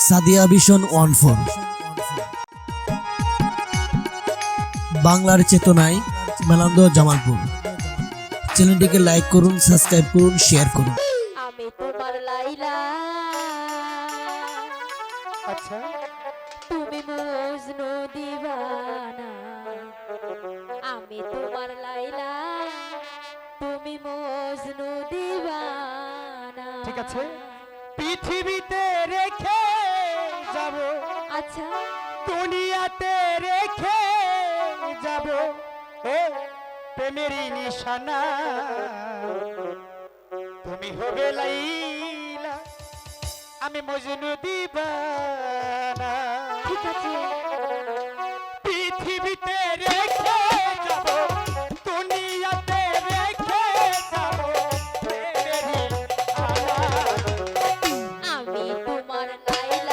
Sadia vision 14 বাংলার চেতনায় মেলান্দ জামালপুর। চ্যানেলটিকে লাইক করুন, সাবস্ক্রাইব করুন, শেয়ার করুন। আমি তোমার লাইলা, আচ্ছা তুমি মজনু দিবানা। আমি তোমার লাইলা, তুমি মজনু দিবানা। ঠিক আছে, পৃথিবীতে রেখে যাব, আচ্ছা দুনিয়াতে রেখে যাব ও প্রেমেরই নিশানা। তুমি হবে লাইলা, আমি মজনু দিবানা। ঠিক আছে, পৃথিবীতে রেখে যাব, দুনিয়াতে রেখে যাব প্রেমেরই আনা। আমি তোমার লাইলা,